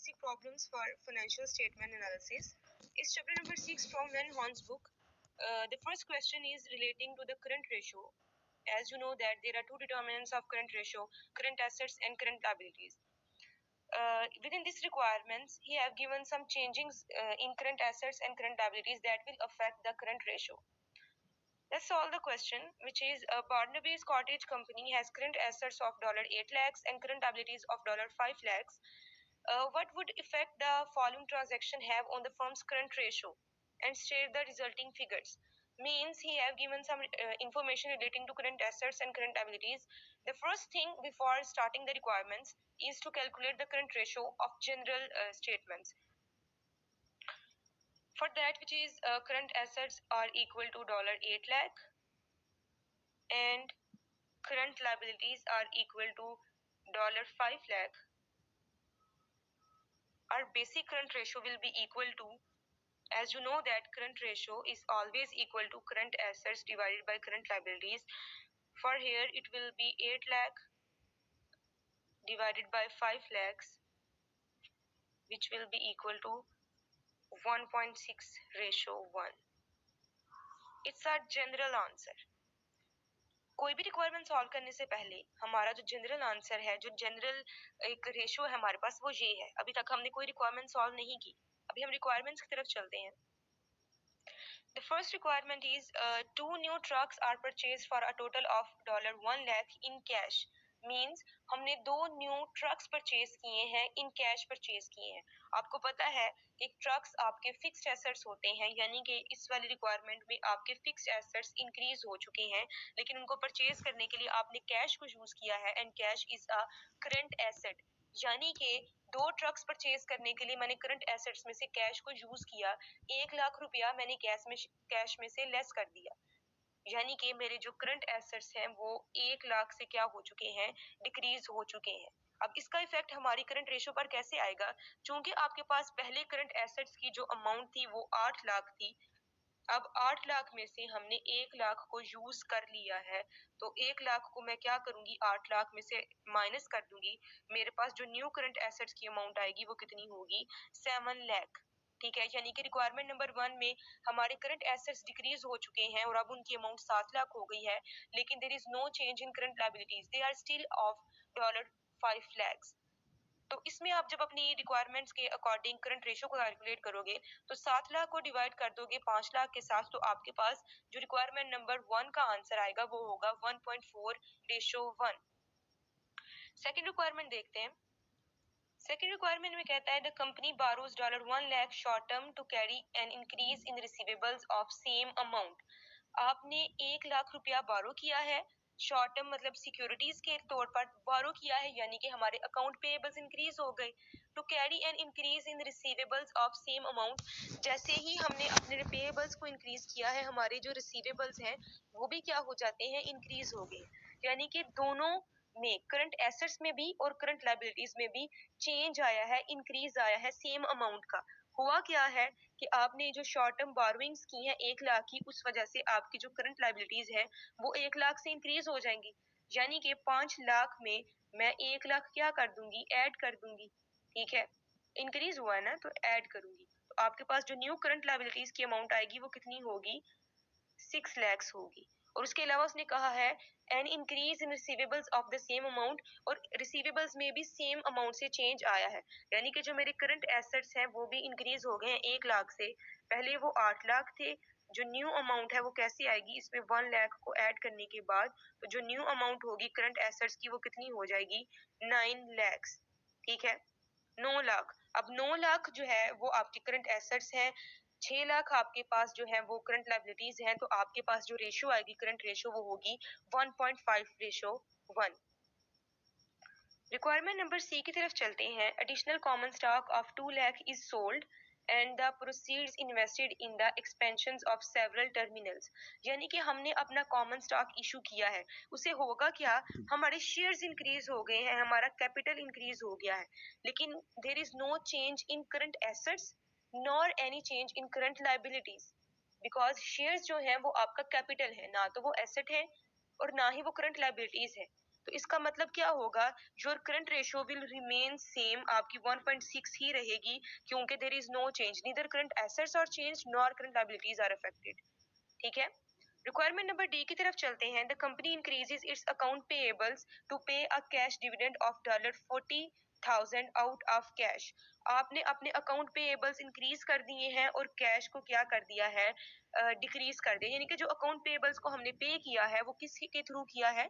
basic problems for financial statement analysis. It's chapter number 6 from Van Horn's book. The first question is relating to the current ratio. As you know that there are two determinants of current ratio, current assets and current liabilities. Within these requirements, he have given some changings in current assets and current liabilities that will affect the current ratio. Let's solve the question, which is Barnaby's Cottage Company has current assets of $8 lakhs and current liabilities of $5 lakhs. What would effect the following transaction have on the firm's current ratio? And state the resulting figures. Means he have given some information relating to current assets and current liabilities. The first thing before starting the requirements is to calculate the current ratio of general statements. For that, which is current assets are equal to $8 lakh and current liabilities are equal to $5 lakh. Our basic current ratio will be equal to, as you know that current ratio is always equal to current assets divided by current liabilities. For here it will be 8 lakh divided by 5 lakhs, which will be equal to 1.6 ratio 1. It's our general answer. कोई भी requirement solve करने से पहले हमारा जो general answer है, जो general एक रेशियो है हमारे पास, वो ये है. अभी तक हमने कोई रिक्वायरमेंट सॉल्व नहीं की, अभी हम रिक्वायरमेंट्स की तरफ चलते हैं. The first requirement is two new trucks are purchased for a total of $1 lakh in cash. Means हमने दो न्यू ट्रक्स परचेज किए हैं, इन कैश परचेज किए हैं. आपको पता है कि ट्रक्स आपके फिक्स्ड एसेट्स होते हैं, यानी कि इस वाली रिक्वायरमेंट में आपके फिक्स्ड एसेट्स इंक्रीज हो चुके हैं, लेकिन उनको परचेज करने के लिए आपने कैश को यूज किया है and cash is a current asset. यानी कि दो ट्रक्स परचेज करने के लिए मैंने करंट एसेट्स में से कैश को यूज किया. 1 लाख रुपया मैंने कैश में से लेस कर दिया, यानी कि मेरे जो करंट एसेट्स हैं वो 1 लाख से क्या हो चुके हैं, डिक्रीज हो चुके हैं. अब इसका इफेक्ट हमारी करंट रेशियो पर कैसे आएगा? चूंकि आपके पास पहले करंट एसेट्स की जो अमाउंट थी वो 8 लाख थी, अब 8 लाख में से हमने 1 लाख को यूज कर लिया है, तो 1 लाख को मैं क्या करूंगी, 8 लाख में से माइनस कर दूंगी. मेरे पास जो न्यू करंट एसेट्स की अमाउंट आएगी वो कितनी होगी, 7 लाख. ठीक है, यानी कि रिक्वायरमेंट नंबर 1 में हमारे करंट एसेट्स डिक्रीज हो चुके हैं और अब उनकी अमाउंट 7 लाख हो गई है, लेकिन there is no change in current liabilities, they are still of $5 lakhs. तो इसमें आप जब अपनी रिक्वायरमेंट्स के अकॉर्डिंग करंट रेशियो को कैलकुलेट करोगे तो 7 लाख को डिवाइड कर दोगे 5 लाख के साथ, तो आपके पास जो रिक्वायरमेंट नंबर 1 का आंसर आएगा वो होगा 1.4 रेशियो 1. सेकंड रिक्वायरमेंट देखते हैं. सेकंड रिक्वायरमेंट में कहता है the company borrows $1 lakh short term to carry an increase in receivables of same amount. आपने 1 लाख रुपया बारो किया है, शॉर्ट टर्म मतलब सिक्योरिटीज के तौर पर बारो किया है, यानी कि हमारे अकाउंट पेएबल्स इंक्रीज हो गए. To carry an increase in receivables of same amount, जैसे ही हमने अपने पेएबल्स को इंक्रीज किया है, हमारे जो रिसीवेबल्स हैं वो भी क्या हो जाते हैं, इंक्रीज हो गए. यानी कि दोनों में, करंट एसेट्स में भी और करंट लायबिलिटीज में भी चेंज आया है, इंक्रीज आया है सेम अमाउंट का. हुआ क्या है कि आपने जो शॉर्ट टर्म बारोइंग्स की हैं 1 लाख की, उस वजह से आपकी जो करंट लायबिलिटीज है वो 1 लाख से इंक्रीज हो जाएंगी, यानी कि 5 लाख में मैं 1 लाख क्या कर दूंगी, ऐड कर दूंगी. ठीक है, इंक्रीज हुआ है ना, तो ऐड करूंगी, तो आपके पास जो न्यू करंट लायबिलिटीज की अमाउंट आएगी वो कितनी होगी, 6 lakhs होगी. और उसके अलावा उसने कहा है N increase in receivables of the same amount, और रिसीवेबल्स में भी सेम अमाउंट से चेंज आया है, यानी कि जो मेरे करंट एसेट्स हैं वो भी इंक्रीज हो गए हैं 1 लाख से. पहले वो 8 लाख थे, जो न्यू अमाउंट है वो कैसे आएगी, इसमें 1 लाख को ऐड करने के बाद तो जो न्यू अमाउंट होगी करंट एसेट्स की वो कितनी हो जाएगी, 9 lakhs. ठीक है, 9 लाख. अब 9 लाख जो है वो आपके करंट एसेट्स हैं, 6 लाख आपके पास जो है वो करंट लायबिलिटीज हैं, तो आपके पास जो रेशियो आएगी करंट रेशियो वो होगी 1.5 रेशियो 1. रिक्वायरमेंट नंबर सी की तरफ चलते हैं. Additional common stock of 2 lakh is sold and the proceeds invested in the expansions of several terminals. यानी कि हमने अपना कॉमन स्टॉक इशू किया है, उसे होगा क्या, हमारे शेयर्स इंक्रीज हो गए हैं, हमारा कैपिटल इंक्रीज हो गया है, लेकिन there is no change in current assets nor any change in current liabilities, because shares जो है वो आपका कैपिटल है, ना तो वो एसेट है और ना ही वो करंट लायबिलिटीज है. तो इसका मतलब क्या होगा, your current ratio will remain same, आपकी 1.6 ही रहेगी, क्योंकि there is no change, neither current assets are change nor current liabilities are affected. ठीक है। रिक्वायरमेंट नंबर डी की तरफ चलते हैं। The company increases its account payables to pay a cash dividend of $40,000 out of cash. आपने अपने account payables increase कर दिए हैं और कैश को क्या कर दिया है, डिक्रीज कर दिया, यानी कि जो अकाउंट पेएबल्स को हमने पे किया है वो किसके थ्रू किया है,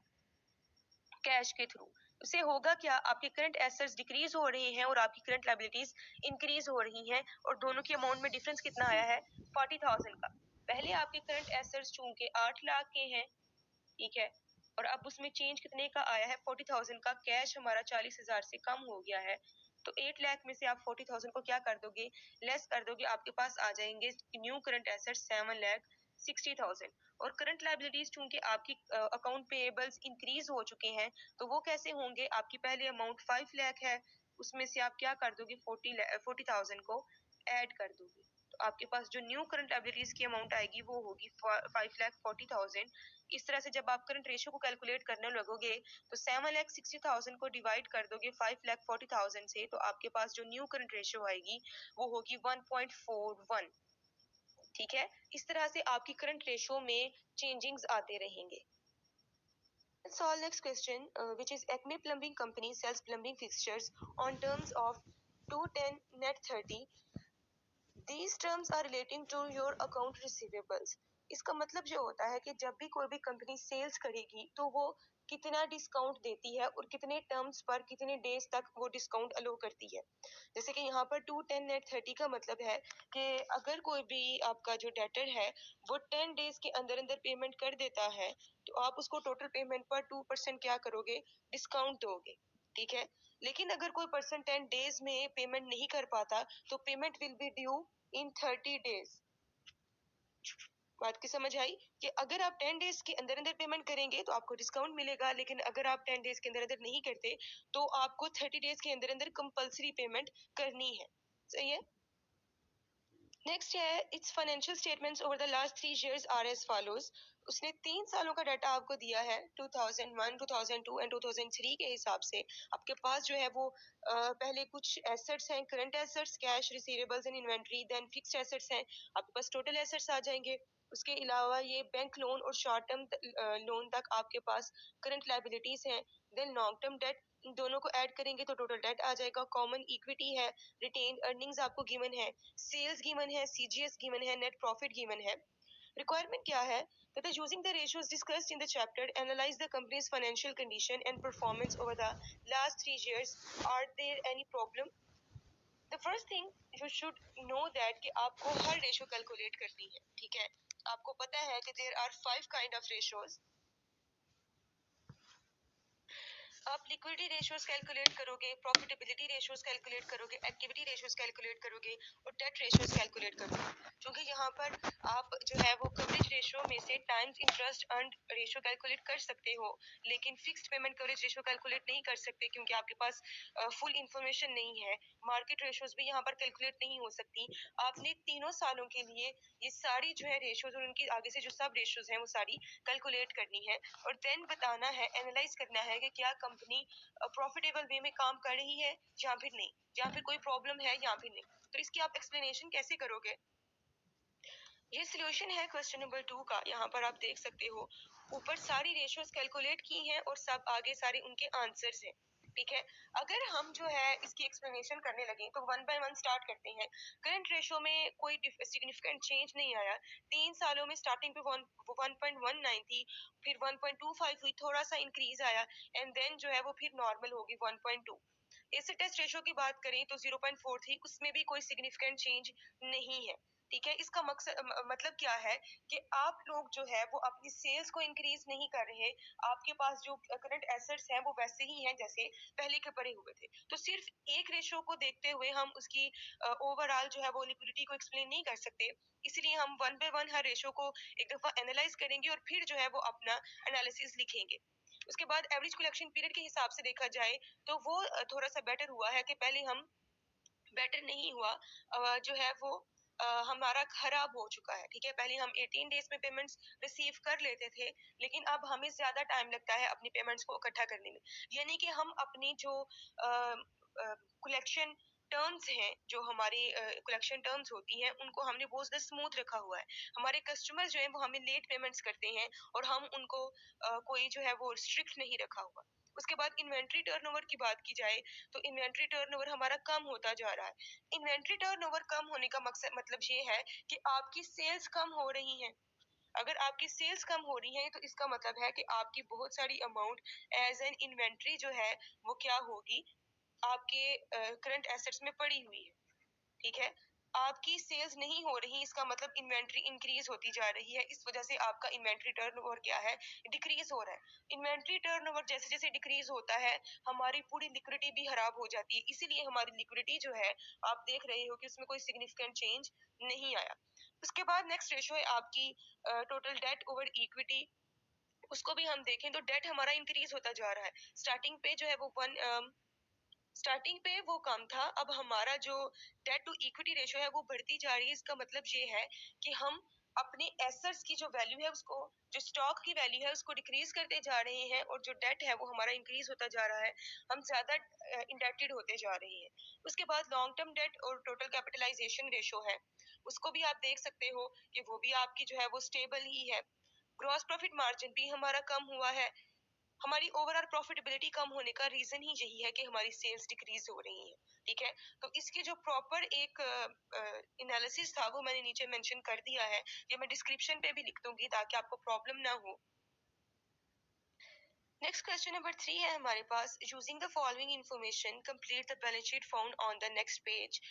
कैश के थ्रू। उससे होगा क्या, आपके करंट एसेट्स डिक्रीज हो रहे हैं और आपकी करंट लायबिलिटीज इंक्रीज हो रही हैं, और दोनों के अमाउंट में डिफरेंस कितना आया है, 40,000 का। पहले आपके करंट एसेट्स चूंकि 8 लाख के हैं, ठीक है, और अब उसमें चेंज कितने का आया है, 40,000 का। कैश हमारा 40,000 से कम हो गया है, तो 8 लाख में से आप 40,000 को क्या कर दोगे, लेस कर दोगे, आपके पास आ जाएंगे न्यू करंट एसेट्स 7,60,000। और करंट लायबिलिटीज चूंकि आपकी अकाउंट पेएबल्स इंक्रीज हो चुके हैं, तो वो कैसे होंगे, आपकी पहले अमाउंट 5 लाख है, उसमें से आप क्या कर दोगे, 40,000 को ऐड कर दोगे, तो आपके पास जो न्यू करंट लायबिलिटीज की अमाउंट आएगी वो होगी 5,40,000। इस तरह से जब आप करंट रेशियो को कैलकुलेट करने लगोगे, तो 7,60,000 को डिवाइड कर दोगे 5,40,000 से, तो आपके पास जो न्यू करंट रेशियो आएगी वो होगी 1.41। ठीक है। इस तरह से आपकी करंट रेशियो में चेंजिंग्स आते रहेंगे। Let's solve next question, which is Acme Plumbing Company sells plumbing fixtures on terms of 210 net 30. These terms are relating to your account receivables. इसका मतलब ये होता है कि जब भी कोई भी कंपनी सेल्स करेगी तो वो कितना डिस्काउंट देती है और कितने टर्म्स पर कितने डेज तक वो डिस्काउंट अलो करती है। जैसे कि यहाँ पर 210 नेट 30 का मतलब है कि अगर कोई भी आपका जो डेटर है वो 10 डेज के अंदर अंदर पेमेंट कर देता है, तो आप उसको टोटल पेमेंट पर 2% क्या करोगे, डिस्काउंट दोगे। ठीक है। लेकिन अगर कोई पर्सन 10 डेज में पेमेंट नहीं कर पाता, तो payment will be due in 30 days. बात की समझ आई कि अगर आप 10 डेज के अंदर अंदर पेमेंट करेंगे तो आपको डिस्काउंट मिलेगा, लेकिन अगर आप 10 डेज के अंदर अंदर नहीं करते तो आपको 30 डेज के अंदर अंदर कंपलसरी पेमेंट करनी है। सही है। नेक्स्ट है, its financial statements over the last 3 years are as follows. उसने 3 सालों का डाटा आपको दिया है, 2001, 2002 एंड 2003 के हिसाब से। आपके पास जो है वो पहले कुछ एसेट्स हैं, current assets, cash, receivables and inventory, then fixed assets हैं, आपके पास टोटल एसेट्स आ जाएंगे। उसके अलावा ये बैंक लोन और शॉर्ट टर्म लोन तक आपके पास करंट लायबिलिटीज हैं। देन लॉन्ग टर्म डेट, इन दोनों को ऐड करेंगे तो टोटल डेट आ जाएगा। कॉमन इक्विटी है, रिटेन अर्निंग्स आपको गिवन है, सेल्स गिवन है, सीजीएस गिवन है, नेट प्रॉफिट गिवन है। रिक्वायरमेंट क्या है, that is using the ratios discussed in the chapter, analyze the company's financial condition and performance over the last 3 years. Are there any problem? The first thing you should know that कि आपको हर ratio calculate करनी है। ठीक है। आपको पता है कि there are 5 kind of ratios। आप लिक्विडिटी रेशियोज कैलकुलेट करोगे, प्रॉफिटेबिलिटी रेशियोज कैलकुलेट करोगे, एक्टिविटी रेशियोज कैलकुलेट करोगे और डेट रेशियोज कैलकुलेट करोगे। क्योंकि यहाँ पर आप जो है वो कवरेज रेशियो में से times interest earned ratio calculate कर सकते हो, लेकिन fixed payment coverage ratio calculate नहीं कर सकते क्योंकि आपके पास फुल इंफॉर्मेशन नहीं है। मार्केट रेशियोज भी यहाँ पर कैलकुलेट नहीं हो सकती। आपने तीनों सालों के लिए ये सारी जो है रेशियोज और उनकी आगे से जो सब रेशियोज हैं वो सारी कैलकुलेट करनी है, और देन बताना है, एनालाइज करना है कि क्या कंपनी प्रॉफिटेबल वे में काम कर रही है या फिर नहीं, या फिर कोई प्रॉब्लम है या फिर नहीं। तो इसकी आप एक्सप्लेनेशन कैसे करोगे। ये सॉल्यूशन है क्वेश्चन नंबर 2 का। यहाँ पर आप देख सकते हो ऊपर सारी रेशियोज कैलकुलेट की हैं और सब आगे सारे उनके आंसर्स हैं। ठीक है। अगर हम जो है इसकी एक्सप्लेनेशन करने लगे तो वन बाय वन स्टार्ट करते हैं। करंट रेशियो में कोई सिग्निफिकेंट चेंज नहीं आया। 3 सालों में स्टार्टिंग पे 1.19 थी, फिर 1.25 हुई, थोड़ा सा इंक्रीज आया, एंड देन जो है वो फिर नॉर्मल होगी 1.2। एसिड टेस्ट रेशियो की बात करें तो 0.4 थी, उसमें भी कोई सिग्निफिकेंट चेंज नहीं है। ठीक है। इसका मकसद मतलब क्या है कि आप लोग जो है वो अपनी सेल्स को इंक्रीज नहीं कर रहे, आपके पास जो करंट एसेट्स हैं वो वैसे ही हैं जैसे पहले के पड़े हुए थे। तो सिर्फ एक रेशियो को देखते हुए हम उसकी ओवरऑल जो है वो लिक्विडिटी को एक्सप्लेन नहीं कर सकते। इसलिए हम one by one her ratio को एक दफा एनालाइज करेंगे और फिर जो है वो अपना एनालिसिस लिखेंगे। उसके बाद एवरेज कलेक्शन पीरियड के हिसाब से देखा जाए तो वो थोड़ा सा बेटर हुआ है कि पहले हम, बेटर नहीं हुआ, जो है वो हमारा खराब हो चुका है, ठीक है। पहले हम 18 डेज में पेमेंट्स रिसीव कर लेते थे, लेकिन अब हमें ज्यादा टाइम लगता है अपनी पेमेंट्स को इकट्ठा करने में। यानी कि हम अपनी जो कलेक्शन टर्म्स हैं, जो हमारी कलेक्शन टर्म्स होती हैं, उनको हमने बहुत ज्यादा स्मूथ रखा हुआ है। हमारे कस्टमर जो है वो हमें लेट पेमेंट्स करते हैं और हम उनको कोई जो है वो स्ट्रिक्ट नहीं रखा हुआ। उसके बाद इन्वेंट्री टर्नओवर की बात की जाए तो इन्वेंट्री टर्नओवर हमारा कम होता जा रहा है। इन्वेंट्री टर्नओवर कम होने का मकसद मतलब ये है कि आपकी सेल्स कम हो रही हैं। अगर आपकी सेल्स कम हो रही है तो इसका मतलब है कि आपकी बहुत सारी अमाउंट एज एन इन्वेंट्री जो है वो क्या होगी, आपके करंट एसेट्स में पड़ी हुई है, ठीक है। आपकी सेल्स नहीं हो रही, इसका मतलब इन्वेंट्री इंक्रीज होती जा रही है, इस वजह से आपका इन्वेंट्री टर्नओवर क्या है, डिक्रीज हो रहा है। इन्वेंट्री टर्नओवर जैसे जैसे डिक्रीज होता है, हमारी पूरी लिक्विडिटी भी खराब हो जाती है, इसीलिए हमारी लिक्विडिटी जो है, आप देख रहे हो कि उसमें कोई सिग्निफिकेंट चेंज नहीं आया। उसके बाद नेक्स्ट रेशो है आपकी टोटल डेट ओवर इक्विटी। उसको भी हम देखें तो डेट हमारा इंक्रीज होता जा रहा है। स्टार्टिंग पे जो है वो स्टार्टिंग पे वो कम था, अब हमारा जो डेट टू इक्विटी रेशो है वो बढ़ती जा रही है। इसका मतलब ये है कि हम अपने एसेट्स की जो वैल्यू है उसको, जो स्टॉक की वैल्यू है उसको डिक्रीज करते जा रहे हैं, और जो डेट है वो हमारा इंक्रीज होता जा रहा है, हम ज्यादा इंडेप्टेड होते जा रहे हैं। उसके बाद लॉन्ग टर्म डेट और टोटल कैपिटलाइजेशन रेशो है, उसको भी आप देख सकते हो कि वो भी आपकी जो है वो स्टेबल ही है। ग्रॉस प्रॉफिट मार्जिन भी हमारा कम हुआ है। हमारी ओवरऑल प्रॉफिटेबिलिटी कम होने का रीजन ही यही है कि हमारी सेल्स डिक्रीज हो रही हैं, ठीक है। तो इसकी जो प्रॉपर एक एनालिसिस था वो मैंने नीचे मेंशन कर दिया है, ये मैं डिस्क्रिप्शन पे भी लिख दूंगी ताकि आपको प्रॉब्लम ना हो। नेक्स्ट क्वेश्चन नंबर 3 है हमारे पास, using the following information complete the balance sheet found on the next page.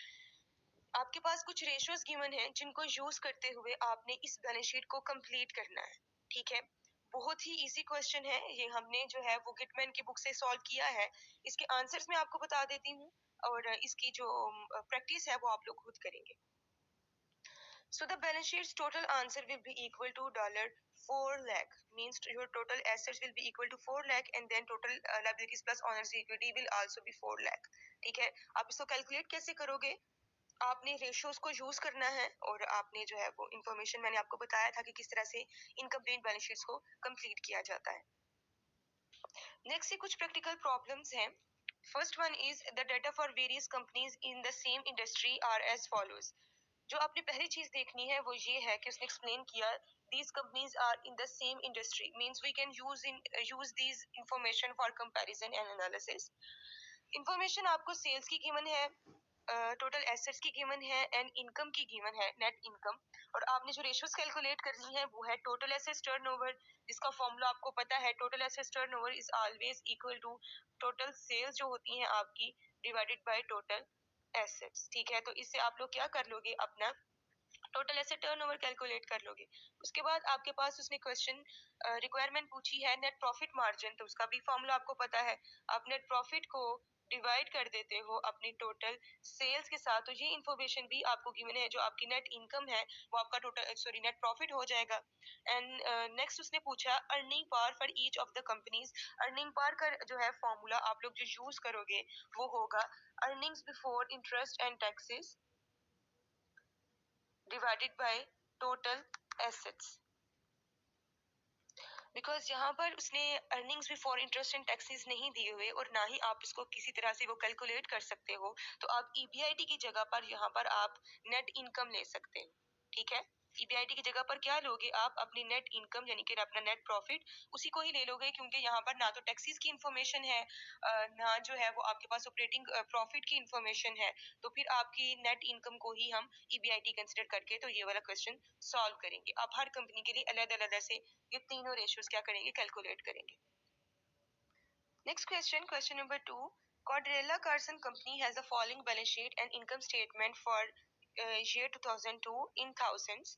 आपके पास कुछ रेशियोज गिवन हैं जिनको यूज करते हुए आपने इस बैलेंस शीट को कंप्लीट करना है, ठीक है। बहुत ही इजी क्वेश्चन है ये, हमने जो है वो गिटमैन की बुक से सॉल्व किया है। इसके आंसर्स मैं आपको बता देती हूँ, और इसकी जो प्रैक्टिस है वो आप लोग खुद करेंगे। So the balance sheet's total answer will be equal to $4 lakh, means your total assets will be equal to 4 lakh, and then total liabilities plus owners equity will also be 4 lakh, ठीक है। आप इसको calculate कैसे करोगे, आपने ratios को use करना है, और आपने जो है वो इंफॉर्मेशन मैंने आपको बताया था कि किस तरह से इनकम्प्लीट बैलेंस शीट्स को कंप्लीट किया जाता है। नेक्स्ट से कुछ प्रैक्टिकल प्रॉब्लम्स हैं। First one is the data for various companies in the same industry are as follows. जो आपने पहली चीज देखनी है वो ये है कि उसने एक्सप्लेन किया these companies are in the same industry, means we can use these information for comparison and analysis. Information आपको सेल्स की गिवन है, टोटल एसेट्स की गिवन है, एंड इनकम की गिवन है, नेट इनकम। और आपने जो रेशियोज कैलकुलेट करनी है वो है टोटल एसेट्स टर्नओवर, जिसका फॉर्मूला आपको पता है, total assets turnover is always equal to total sales जो होती हैं आपकी डिवाइडेड बाय टोटल एसेट्स, ठीक है। तो इससे आप लोग क्या कर लोगे, अपना टोटल एसेट टर्नओवर कैलकुलेट कर लोगे। उसके बाद आपके पास उसने क्वेश्चन रिक्वायरमेंट पूछी है नेट प्रॉफिट मार्जिन, तो उसका भी फॉर्मूला आपको पता है। आप नेट प्रॉफिट को डिवाइड कर देते हो अपनी टोटल सेल्स के साथ, तो ये इन्फॉर्मेशन भी आपको गिवन है। जो आपकी नेट इनकम है वो आपका टोटल नेट प्रॉफिट हो जाएगा। एंड नेक्स्ट उसने पूछा earning power for each of the companies. Earning power का जो है फॉर्मूला आप लोग जो यूज करोगे वो होगा earnings before interest and taxes divided by total assets. Because यहाँ पर उसने earnings before interest and taxes नहीं दिए हुए, और ना ही आप इसको किसी तरह से वो कैलकुलेट कर सकते हो, तो आप ईबीआईटी की जगह पर यहाँ पर आप नेट इनकम ले सकते हो, ठीक है। ईबीआईटी की जगह पर क्या लोगे आप, अपनी नेट इनकम यानी कि अपना नेट प्रॉफिट उसी को ही ले लोगे, क्योंकि यहाँ पर ना तो टैक्सेस की इंफॉर्मेशन है, ना जो है वो आपके पास ऑपरेटिंग प्रॉफिट की इंफॉर्मेशन है। तो फिर आपकी नेट इनकम को ही हम ईबीआईटी कंसिडर करके तो ये वाला क्वेश्चन सॉल्व करेंगे। आप हर कंपनी के लिए अलग अलग से ये तीनों रेशियोज क्या करेंगे, कैलकुलेट करेंगे। Next question, question number 2, Cordella Carson Company has the following balance sheet and income statement for year 2002 in thousands.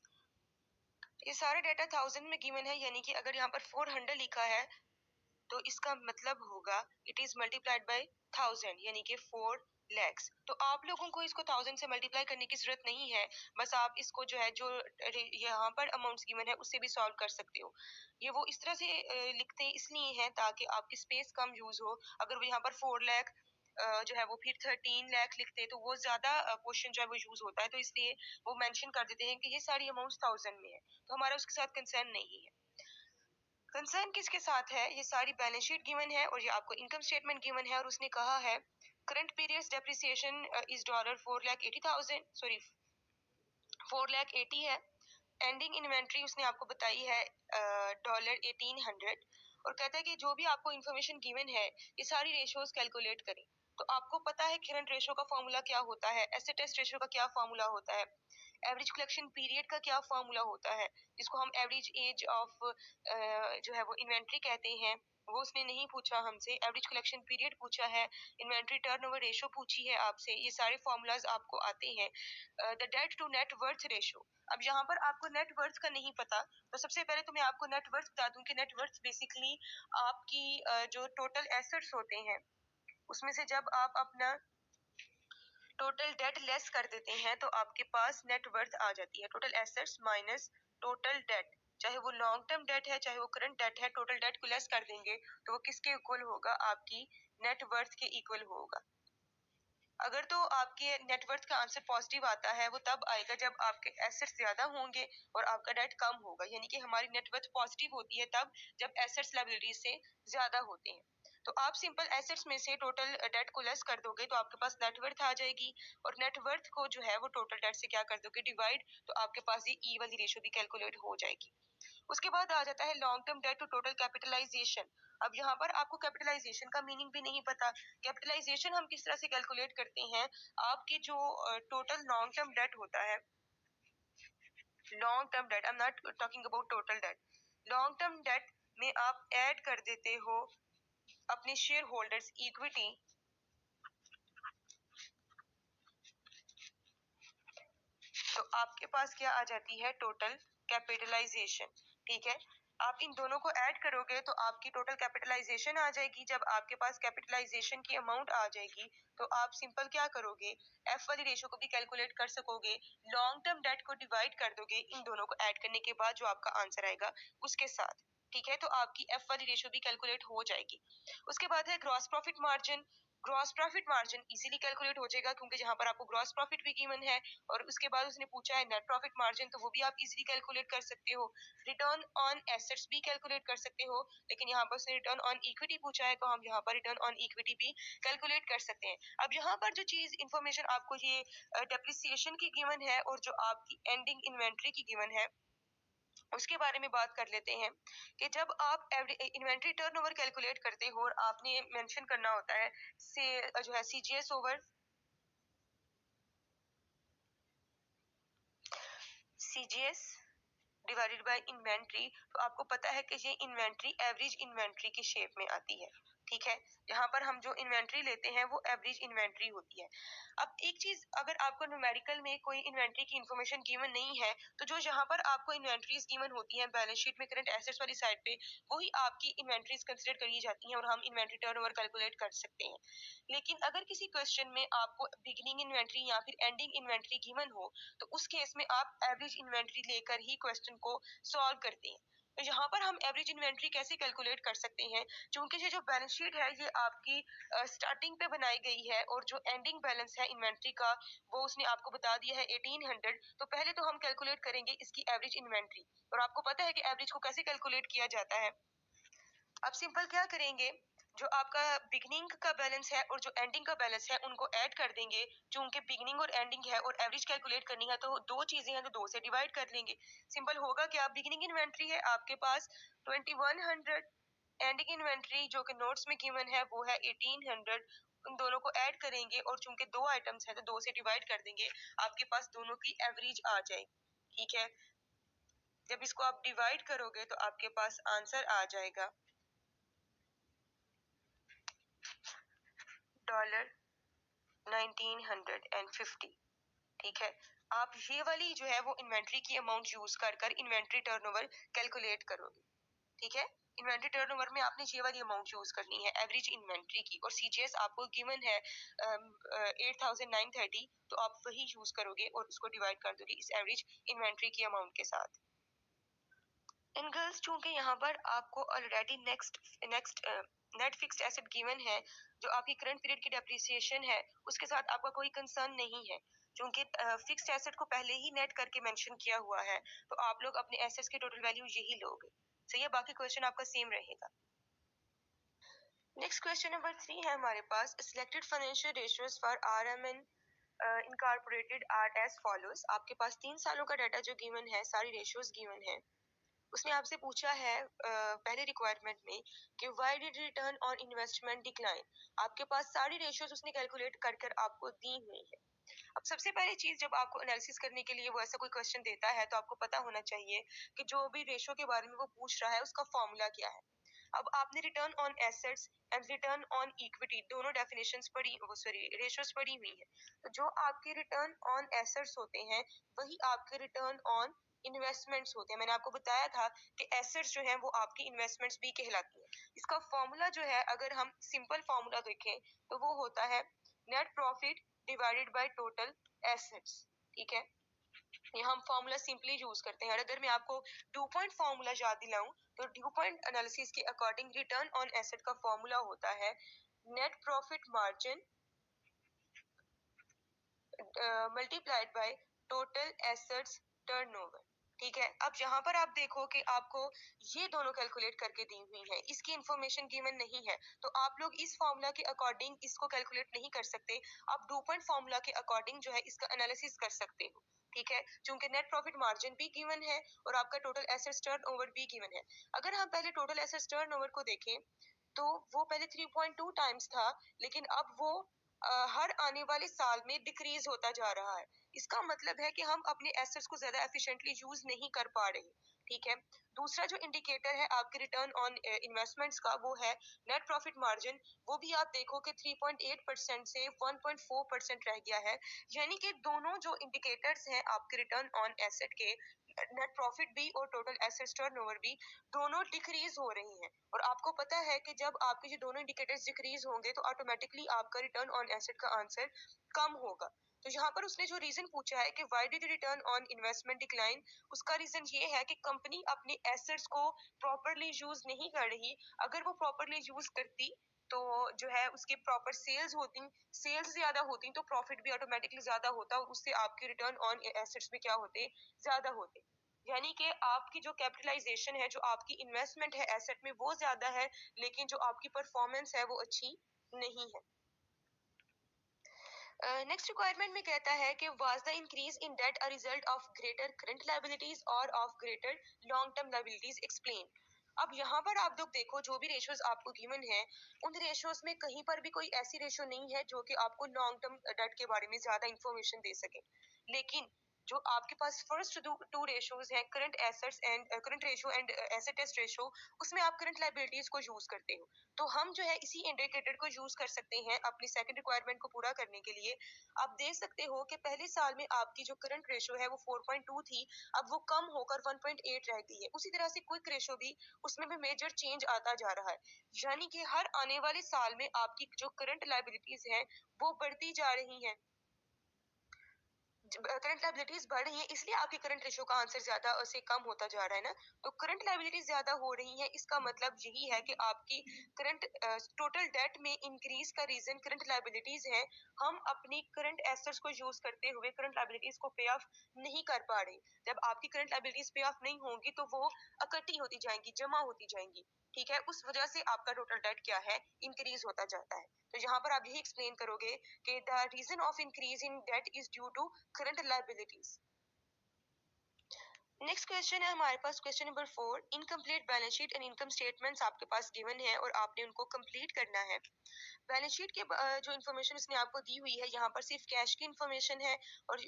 ये सारा डाटा 1000 में गिवन है, यानी कि अगर यहाँ पर 400 लिखा है तो इसका मतलब होगा इट इज मल्टीप्लाइड बाय 1000, यानी कि 4 लैक्स। तो आप लोगों को इसको 1000 से मल्टीप्लाई करने की जरूरत नहीं है, बस आप इसको जो है जो यहाँ पर अमाउंट्स गिवन है उससे भी सॉल्व कर सकते हो। ये वो इस तरह से लिखते हैं इसलिए है ताकि आपकी स्पेस कम यूज हो। अगर वो यहाँ पर 4 लाख जो है वो फिर 13 लाख लिखते तो वो ज्यादा क्वेश्चन जो है वो यूज होता है, तो इसलिए वो मेंशन कर देते हैं कि ये सारी अमाउंट 1000 में है, तो हमारा उसके साथ कंसर्न नहीं है। कंसर्न किसके साथ है? ये सारी बैलेंस शीट गिवन है और ये आपको इनकम स्टेटमेंट गिवन है, और उसने कहा है current periods depreciation is $4,80,000, sorry 4,80,000 है। एंडिंग इन्वेंट्री उसने आपको बताई है $1,800, और कहता है कि जो भी आपको इन्फॉर्मेशन गिवन है ये सारी रेशियोज कैलकुलेट करें। तो आपको पता है करंट रेशियो का फॉर्मूला क्या होता है, एसेट टेस्ट रेशियो का क्या फॉर्मूला होता है, एवरेज कलेक्शन पीरियड का क्या फॉर्मूला होता है, जिसको हम एवरेज एज ऑफ जो है वो इन्वेंट्री कहते हैं, वो उसने नहीं पूछा हमसे। एवरेज कलेक्शन पीरियड पूछा है, इन्वेंट्री टर्नओवर रेशियो पूछी है आपसे, ये सारे फॉर्मूलाज आपको आते हैं। The debt to net worth ratio, अब यहाँ पर आपको नेट वर्थ का नहीं पता, तो सबसे पहले तो मैं आपको नेट वर्थ बता दूं कि नेट वर्थ बेसिकली आपकी जो टोटल एसेट्स होते हैं उसमें से जब आप अपना टोटल डेट लेस कर देते हैं तो आपके पास नेट वर्थ आ जाती है। Total assets minus total date, चाहे वो लॉन्ग टर्म डेट है चाहे वो करंट डेट है, टोटल डेट को लेस कर देंगे तो वो किसके इक्वल होगा? आपकी नेट वर्थ के इक्वल होगा। अगर तो आपके नेटवर्थ का आंसर पॉजिटिव आता है वो तब आएगा जब आपके एसेट्स ज्यादा होंगे और आपका डेट कम होगा, यानी कि हमारी नेटवर्थ पॉजिटिव होती है तब जब एसेट्स लायबिलिटीज से ज्यादा होते हैं। तो आप सिंपल एसेट्स में से टोटल डेट को लेस कर दोगे तो आपके पास नेटवर्थ आ जाएगी, और नेटवर्थ को जो है वो टोटल डेट से क्या कर दोगे? डिवाइड, तो आपके पास ये ई वाली रेशियो भी कैलकुलेट हो जाएगी। उसके बाद आ जाता है long term debt to total capitalization. अब यहाँ पर आपको कैपिटलाइजेशन का मीनिंग भी नहीं पता। कैपिटलाइजेशन हम किस तरह से कैलकुलेट करते हैं? आपकी जो टोटल लॉन्ग टर्म डेट होता है, long term date, I am not talking about total date, long term date में आप ऐड कर देते हो अपने शेयर होल्डर्स इक्विटी, तो आपके पास क्या आ जाती है? Total capitalization. ठीक है, आप इन दोनों को ऐड करोगे तो आपकी टोटल कैपिटलाइजेशन आ जाएगी। जब आपके पास कैपिटलाइजेशन की अमाउंट आ जाएगी तो आप सिंपल क्या करोगे? एफ वाली रेशियो को भी कैलकुलेट कर सकोगे, लॉन्ग टर्म डेट को डिवाइड कर दोगे इन दोनों को ऐड करने के बाद जो आपका आंसर आएगा उसके साथ। ठीक है, तो आपकी एफ वाली रेशियो भी कैलकुलेट हो जाएगी। उसके बाद है gross profit margin. Gross profit margin easily calculate हो जाएगा क्योंकि जहां पर आपको ग्रॉस प्रॉफिट भी गिवन है और उसके बाद उसने पूछा है नेट प्रॉफिट मार्जिन, तो वो भी आप इजीली कैलकुलेट कर सकते हो। रिटर्न ऑन एसेट्स भी कैलकुलेट कर सकते हो, लेकिन यहाँ पर उसने रिटर्न ऑन इक्विटी पूछा है तो हम यहाँ पर रिटर्न ऑन इक्विटी भी कैलकुलेट कर सकते हैं। अब यहाँ पर जो चीज इंफॉर्मेशन आपको ये डेप्रिसिएशन की गिवन है और जो आपकी एंडिंग इन्वेंट्री की गिवन है उसके बारे में बात कर लेते हैं कि जब आप इन्वेंट्री टर्नओवर कैलकुलेट करते हो और आपने मेंशन करना होता है से जो है CGS over CGS divided by inventory, तो आपको पता है कि ये इन्वेंट्री एवरेज इन्वेंट्री की शेप में आती है। ठीक है, यहाँ पर हम जो इन्वेंट्री लेते हैं वो एवरेज इन्वेंट्री होती है। अब एक चीज, अगर आपको न्यूमेरिकल में कोई इन्वेंट्री की इन्फॉर्मेशन गिवन नहीं है तो जो यहाँ पर आपको इन्वेंट्रीज गिवन होती हैं बैलेंस शीट में करंट एसेट्स वाली साइड पे, वही आपकी इन्वेंट्रीज कंसिडर करी जाती हैं और हम इन्वेंट्री टर्नओवर कैलकुलेट कर सकते हैं। लेकिन अगर किसी क्वेश्चन में आपको बिगिनिंग इन्वेंट्री या फिर एंडिंग इन्वेंट्री गिवन हो तो उस केस में आप एवरेज इन्वेंट्री लेकर ही क्वेश्चन को सॉल्व करते हैं। तो यहाँ पर हम एवरेज इन्वेंट्री कैसे कैलकुलेट कर सकते हैं? क्योंकि ये जो बैलेंस शीट है ये आपकी स्टार्टिंग पे बनाई गई है और जो एंडिंग बैलेंस है इन्वेंट्री का वो उसने आपको बता दिया है 1800, तो पहले तो हम कैलकुलेट करेंगे इसकी एवरेज इन्वेंट्री, और आपको पता है कि एवरेज को कैसे कैलकुलेट किया जाता है। अब सिंपल क्या करेंगे, जो आपका बिगनिंग का बैलेंस है और जो एंडिंग का बैलेंस है उनको ऐड कर देंगे। चूंकि बिगनिंग और एंडिंग है और एवरेज कैलकुलेट करनी है तो दो चीजें हैं तो दो से डिवाइड कर लेंगे। सिंपल होगा क्या, बिगनिंग इन्वेंट्री है आपके पास 2100, एंडिंग इन्वेंट्री जो कि नोट्स में गिवन है वो है 1800, उन दोनों को ऐड करेंगे और चूंकि दो आइटम्स है तो दो से डिवाइड कर देंगे, आपके पास दोनों की एवरेज आ जाएगी। ठीक है, जब इसको आप डिवाइड करोगे तो आपके पास आंसर आ जाएगा $1950। ठीक है, आप ये वाली जो है वो इन्वेंट्री की अमाउंट यूज कर कर इन्वेंट्री टर्नओवर कैलकुलेट करोगे। ठीक है, इन्वेंट्री टर्नओवर में आपने ये वाली अमाउंट यूज करनी है एवरेज इन्वेंट्री की, और सीजीएस आपको गिवन है 8930, तो आप वही यूज करोगे और उसको डिवाइड कर दोगे इस एवरेज इन्वेंट्री की अमाउंट के साथ। इन गर्ल्स चूंकि यहाँ पर आपको already next next net fixed asset given है, जो आपकी करंट पीरियड की डेप्रिसिएशन है उसके साथ आपका कोई कंसर्न नहीं है, क्योंकि फिक्स्ड एसेट को पहले ही नेट करके मेंशन किया हुआ है, तो आप लोग अपने एसेट्स की टोटल वैल्यू यही लोगे। सही है, बाकी क्वेश्चन आपका सेम रहेगा। नेक्स्ट क्वेश्चन नंबर 3 है हमारे पास, selected financial ratios for RMN incorporated are as follows. आपके पास 3 सालों का डाटा जो गिवन है, सारी रेशियोज गिवन है। उसने आपसे पूछा है पहले रिक्वायरमेंट में कि why did return on investment decline. आपके पास सारी रेशियोज उसने कैलकुलेट कर कर आपको दी हुई है। अब सबसे पहली चीज, जब आपको एनालिसिस करने के लिए वो ऐसा कोई क्वेश्चन देता है तो आपको पता होना चाहिए कि जो भी रेशियो के बारे में वो पूछ रहा है उसका फॉर्मूला क्या है। अब आपने return on assets and return on equity दोनों डेफिनेशंस पढ़ी, वो सॉरी रेशियोज पढ़ी हुई है। तो जो आपके रिटर्न ऑन एसेट्स होते हैं वही आपके रिटर्न ऑन इन्वेस्टमेंट्स होते हैं। मैंने आपको बताया था कि एसेट्स जो हैं वो आपकी इन्वेस्टमेंट्स भी कहलाती हैं। इसका फॉर्मूला जो है, अगर हम सिंपल फॉर्मूला देखें तो वो होता है net profit divided by total assets. ठीक है, ये हम फॉर्मूला सिंपली यूज करते हैं। और अगर मैं आपको 2 पॉइंट फॉर्मूला याद दिलाऊं तो 2 पॉइंट एनालिसिस के अकॉर्डिंग रिटर्न ऑन एसेट का फॉर्मूला होता है net profit margin multiplied by total assets turnover. ठीक है, अब यहाँ पर आप देखो कि आपको ये दोनों कैलकुलेट करके दी हुई है, इसकी इंफॉर्मेशन गिवन नहीं है, तो आप लोग इस फॉर्मूला के अकॉर्डिंग इसको कैलकुलेट नहीं कर सकते। आप 2 पॉइंट फॉर्मूला के अकॉर्डिंग जो है इसका एनालिसिस कर सकते हो। ठीक है, क्योंकि नेट प्रॉफिट मार्जिन भी गिवन है और आपका टोटल एसेट्स टर्नओवर भी गिवन है। अगर हम पहले टोटल एसेट्स टर्नओवर को देखें तो वो पहले 3.2 टाइम्स था, लेकिन अब वो हर आने वाले साल में डिक्रीज होता जा रहा है। इसका मतलब है कि हम अपने एसेट्स को ज्यादा एफिशिएंटली यूज नहीं कर पा रहे। ठीक है, दूसरा जो इंडिकेटर है आपके रिटर्न ऑन इन्वेस्टमेंट्स का वो है नेट प्रॉफिट मार्जिन। वो भी आप देखो कि 3.8% से 1.4% रह गया है, यानी कि दोनों जो इंडिकेटर्स हैं आपके रिटर्न ऑन एसेट के, नेट प्रॉफिट भी और टोटल एसेट्स टर्नओवर भी, दोनों डिक्रीज हो रही हैं। और आपको पता है कि जब आपके ये दोनों इंडिकेटर्स डिक्रीज होंगे तो ऑटोमेटिकली आपका रिटर्न ऑन एसेट का आंसर कम होगा। तो यहाँ पर उसने जो रीजन पूछा है कि why did return on investment decline, उसका रीजन ये है कि कंपनी अपने एसेट्स को प्रॉपरली यूज नहीं कर रही। अगर वो प्रॉपरली यूज करती तो जो है उसकी प्रॉपर सेल्स होती, सेल्स ज्यादा होती तो प्रॉफिट भी ऑटोमेटिकली ज्यादा होता और उससे आपके रिटर्न ऑन एसेट्स भी क्या होते, ज्यादा होते। यानी कि आपकी जो कैपिटलाइजेशन है, जो आपकी इन्वेस्टमेंट है एसेट में वो ज्यादा है, लेकिन जो आपकी परफॉर्मेंस है वो अच्छी नहीं है। नेक्स्ट रिक्वायरमेंट में कहता है कि was the increase in debt a result of greater current liabilities और of greater long term liabilities explain. अब यहाँ पर आप लोग देखो, जो भी रेशियोज आपको गिवन है उन रेशियोज में कहीं पर भी कोई ऐसी रेशियो नहीं है जो कि आपको लॉन्ग टर्म डेट के बारे में ज्यादा इंफॉर्मेशन दे सके। लेकिन जो आपके पास फर्स्ट टू रेशियोज हैं, current assets and current ratio and asset test ratio, उसमें आप करंट लायबिलिटीज को यूज करते हो। तो हम जो है इसी इंडिकेटर को यूज कर सकते हैं अपनी सेकंड रिक्वायरमेंट को पूरा करने के लिए। आप देख सकते हो कि पहले साल में आपकी जो करंट रेशियो है वो 4.2 थी, अब वो कम होकर 1.8 रह गई है। उसी तरह से क्विक रेशियो भी, उसमें भी मेजर चेंज आता जा रहा है, यानी कि हर आने वाले साल में आपकी जो करंट लायबिलिटीज हैं वो बढ़ती जा रही हैं। करंट लायबिलिटीज बढ़ रही है, इसलिए आपकी करंट रेशियो का आंसर ज्यादा से कम होता जा रहा है ना। तो करंट लायबिलिटीज ज्यादा हो रही है, इसका मतलब यही है कि आपकी करंट टोटल डेट में इंक्रीज का रीजन करंट लायबिलिटीज है। हम अपनी करंट एसेट्स को यूज करते हुए करंट लायबिलिटीज को पे ऑफ नहीं कर पा रहे। जब आपकी करंट लायबिलिटीज पे ऑफ नहीं होंगी तो वो इकट्ठी होती जाएंगी, जमा होती जाएंगी। ठीक है, उस वजह से आपका टोटल डेट क्या है, इंक्रीज होता जाता है। तो यहाँ पर आप यही एक्सप्लेन करोगे कि the reason of increase in debt is due to current liabilities. Next question है हमारे पास, question number 4, incomplete balance sheet and income statements आपके पास गिवन है और आपने उनको कंप्लीट करना है। बैलेंस शीट के जो इन्फॉर्मेशन इसने आपको दी हुई है, यहाँ पर सिर्फ कैश की इन्फॉर्मेशन है और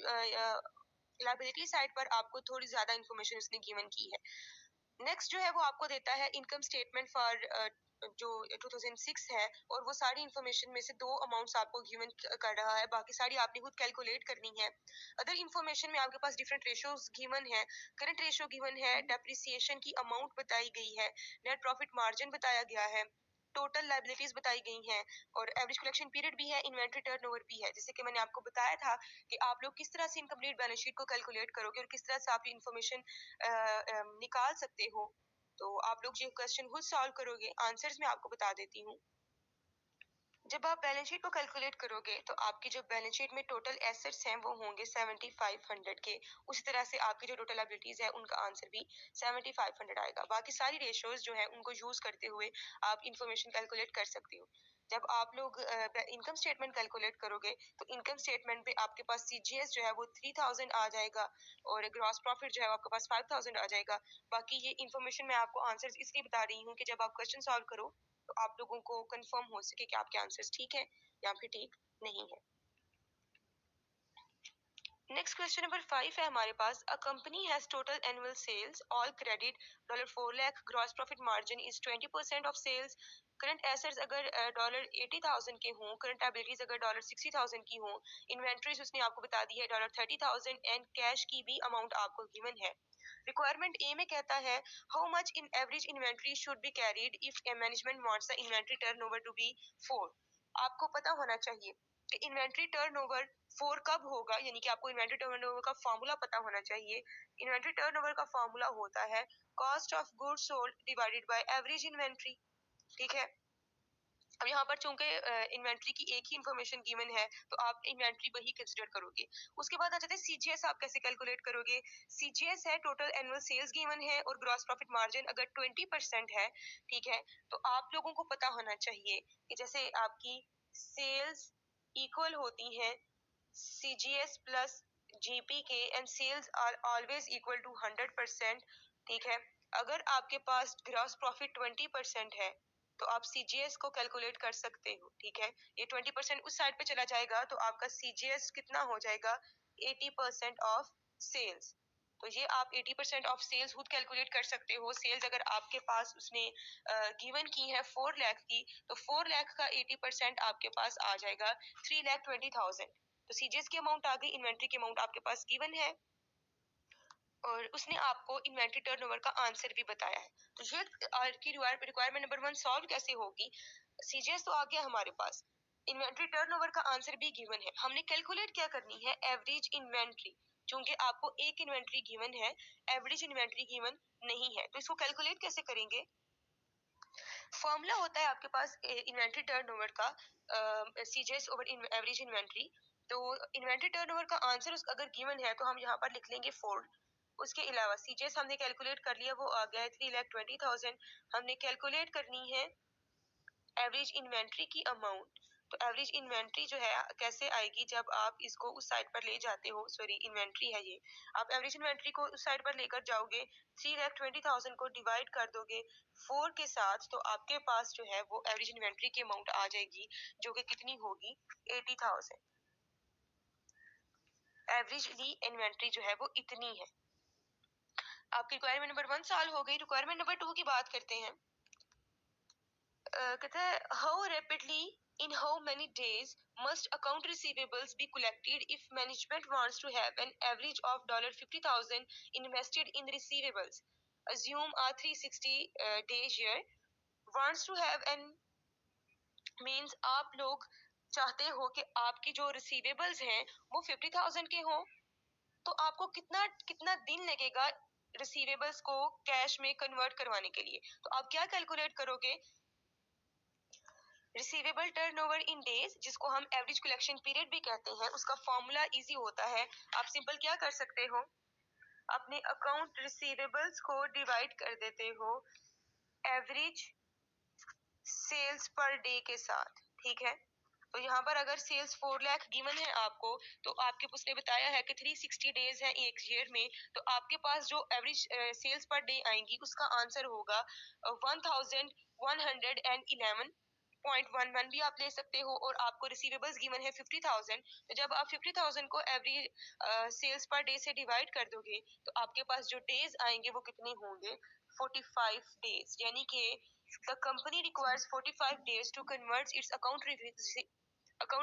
लायबिलिटी साइड पर आपको थोड़ी ज्यादा इन्फॉर्मेशन उसने गिवन की है। नेक्स्ट जो है वो आपको देता है इनकम स्टेटमेंट फॉर जो 2006 है, और वो सारी इंफॉर्मेशन में से दो अमाउंट्स आपको गिवन कर रहा है, बाकी सारी आपने खुद कैलकुलेट करनी है। अदर इंफॉर्मेशन में आपके पास डिफरेंट रेशियोज गिवन है, करंट रेशियो गिवन है, डेप्रिसिएशन की अमाउंट बताई गई है, नेट प्रॉफिट मार्जिन बताया गया है, टोटल लायबिलिटीज बताई गई हैं, और एवरेज कलेक्शन पीरियड भी है, इन्वेंटरी टर्नओवर भी है। जैसे कि मैंने आपको बताया था कि आप लोग किस तरह से इनकम्प्लीट बैलेंस शीट को कैलकुलेट करोगे और किस तरह से आप ये इंफॉर्मेशन निकाल सकते हो। तो आप लोग ये क्वेश्चन खुद सॉल्व करोगे, आंसर्स मैं आपको बता देती हूँ। जब आप बैलेंस शीट को कैलकुलेट करोगे तो आपकी जो बैलेंस शीट में टोटल एसेट्स हैं वो होंगे 7500 के। उसी तरह से आपकी जो टोटल एबिलिटीज है उनका आंसर भी 7500 आएगा। बाकी सारी रेशियोज जो है उनको यूज करते हुए आप इंफॉर्मेशन कैलकुलेट कर सकते हो। जब आप लोग इनकम स्टेटमेंट कैलकुलेट करोगे तो इनकम स्टेटमेंट पे आपके पास सीजीएस जो है वो 3000 आ जाएगा और ग्रॉस प्रॉफिट जो है वो आपके पास 5000 आ जाएगा। बाकी ये इन्फॉर्मेशन मैं आपको आंसर्स इसलिए बता रही हूँ कि जब आप क्वेश्चन सॉल्व करो तो आप लोगों को कंफर्म हो सके कि आपके आंसर्स ठीक है या फिर ठीक नहीं है। नेक्स्ट क्वेश्चन नंबर 5 है हमारे पास। A company has total annual sales all credit $4 lakh, gross profit margin is 20% of sales. Current assets अगर $80,000 के हों, करंट एबिलिटीज अगर $60,000 की हों, इन्वेंट्रीज उसने आपको बता दी है $30,000 एंड कैश की भी अमाउंट आपको गिवन है। रिक्वायरमेंट ए में कहता है how much in average inventory should be carried if a management wants the inventory turnover to be 4। आपको पता होना चाहिए कि इन्वेंट्री टर्नओवर 4 कब होगा, यानी कि आपको इन्वेंट्री टर्नओवर का फॉर्मूला पता होना चाहिए। इन्वेंट्री टर्नओवर का फॉर्मूला होता है cost of goods sold divided by average inventory. ठीक है। अब यहाँ पर चूंकि इन्वेंट्री की एक ही इंफॉर्मेशन गिवन है तो आप इन्वेंट्री वही कंसिडर करोगे। उसके बाद आ जाते हैं सीजीएस। आप कैसे कैलकुलेट करोगे? सीजीएस है टोटल एनुअल सेल्स गिवन है और ग्रॉस प्रॉफिट मार्जिन अगर 20% है, ठीक है, तो आप लोगों को पता होना चाहिए कि जैसे आपकी सेल्स इक्वल होती हैं सीजीएस प्लस जीपी के and sales are always equal to 100%। ठीक है। अगर आपके पास ग्रॉस प्रॉफिट 20% है तो आप सीजीएस को कैलकुलेट कर सकते हो। ठीक है। ये 20% उस साइड पे चला जाएगा तो आपका सीजीएस कितना हो जाएगा? 80% ऑफ सेल्स। तो ये आप 80% ऑफ सेल्स खुद कैलकुलेट कर सकते हो। सेल्स अगर आपके पास उसने गिवन की है 4 लाख की, तो 4 लाख का 80% आपके पास आ जाएगा 3,20,000। तो सीजीएस की अमाउंट आ गई, इन्वेंट्री की अमाउंट आपके पास गिवन है और उसने आपको इन्वेंट्री टर्नओवर का आंसर भी बताया है। तो ये आपकी रिक्वायरमेंट नंबर 1 सॉल्व कैसे होगी? सीजीएस तो आ गया हमारे पास, इन्वेंट्री टर्नओवर का आंसर भी गिवन है, हमने कैलकुलेट क्या करनी है? Average inventory. क्योंकि आपको एक इन्वेंट्री गिवन है, एवरेज इन्वेंट्री गिवन नहीं है, तो इसको कैलकुलेट कैसे करेंगे? फॉर्मूला होता है आपके पास इन्वेंट्री टर्नओवर का सीजीएस ओवर एवरेज इन्वेंट्री। तो इन्वेंट्री टर्नओवर का आंसर अगर गिवन है तो हम यहाँ पर लिख लेंगे 4। उसके अलावा सीजीएस हमने कैलकुलेट कर लिया, वो आ गया है 3,20,000। हमने कैलकुलेट करनी है एवरेज इन्वेंट्री की अमाउंट। तो एवरेज इन्वेंट्री जो है कैसे आएगी? जब आप इसको उस साइड पर ले जाते हो, सॉरी इन्वेंट्री है ये, आप एवरेज इन्वेंट्री को उस साइड पर लेकर जाओगे, 3,20,000 को डिवाइड कर दोगे 4 के साथ, तो आपके पास जो है वो एवरेज इन्वेंट्री की अमाउंट आ जाएगी जो कि कितनी होगी? 80,000। एवरेजली इन्वेंट्री जो है वो इतनी है। आपकी रिक्वायरमेंट नंबर 1 सॉल्व हो गई। रिक्वायरमेंट नंबर 2 की बात करते हैं। कहता है how rapidly in how many days must account receivables be collected if management wants to have an average of $50,000 invested in receivables? Assume a 360 days year wants to have an means आप लोग चाहते हो कि आपकी जो receivables हैं वो 50,000 के हों, तो आपको कितना कितना दिन लगेगा रिसीवेबल्स को कैश में कन्वर्ट करवाने के लिए? तो आप क्या कैलकुलेट करोगे? रिसीवेबल टर्नओवर इन डेज, जिसको हम एवरेज कलेक्शन पीरियड भी कहते हैं, उसका फॉर्मूला इजी होता है। आप सिंपल क्या कर सकते हो? अपने अकाउंट रिसीवेबल्स को डिवाइड कर देते हो एवरेज सेल्स पर डे के साथ। ठीक है। तो यहाँ पर अगर सेल्स 4 लाख गिवन है आपको, तो आपके उसने बताया है कि 360 डेज है एक ईयर में, तो आपके पास जो एवरेज सेल्स पर डे आएंगी उसका आंसर होगा 1111.11 भी आप ले सकते हो। और आपको रिसीवेबल्स गिवन है 50,000, तो जब आप 50,000 को एवरी सेल्स पर डे से डिवाइड कर दोगे तो आपके पास जो डेज आएंगे वो कितने होंगे? 45 डेज। यानी कि the company requires 45 days to convert its account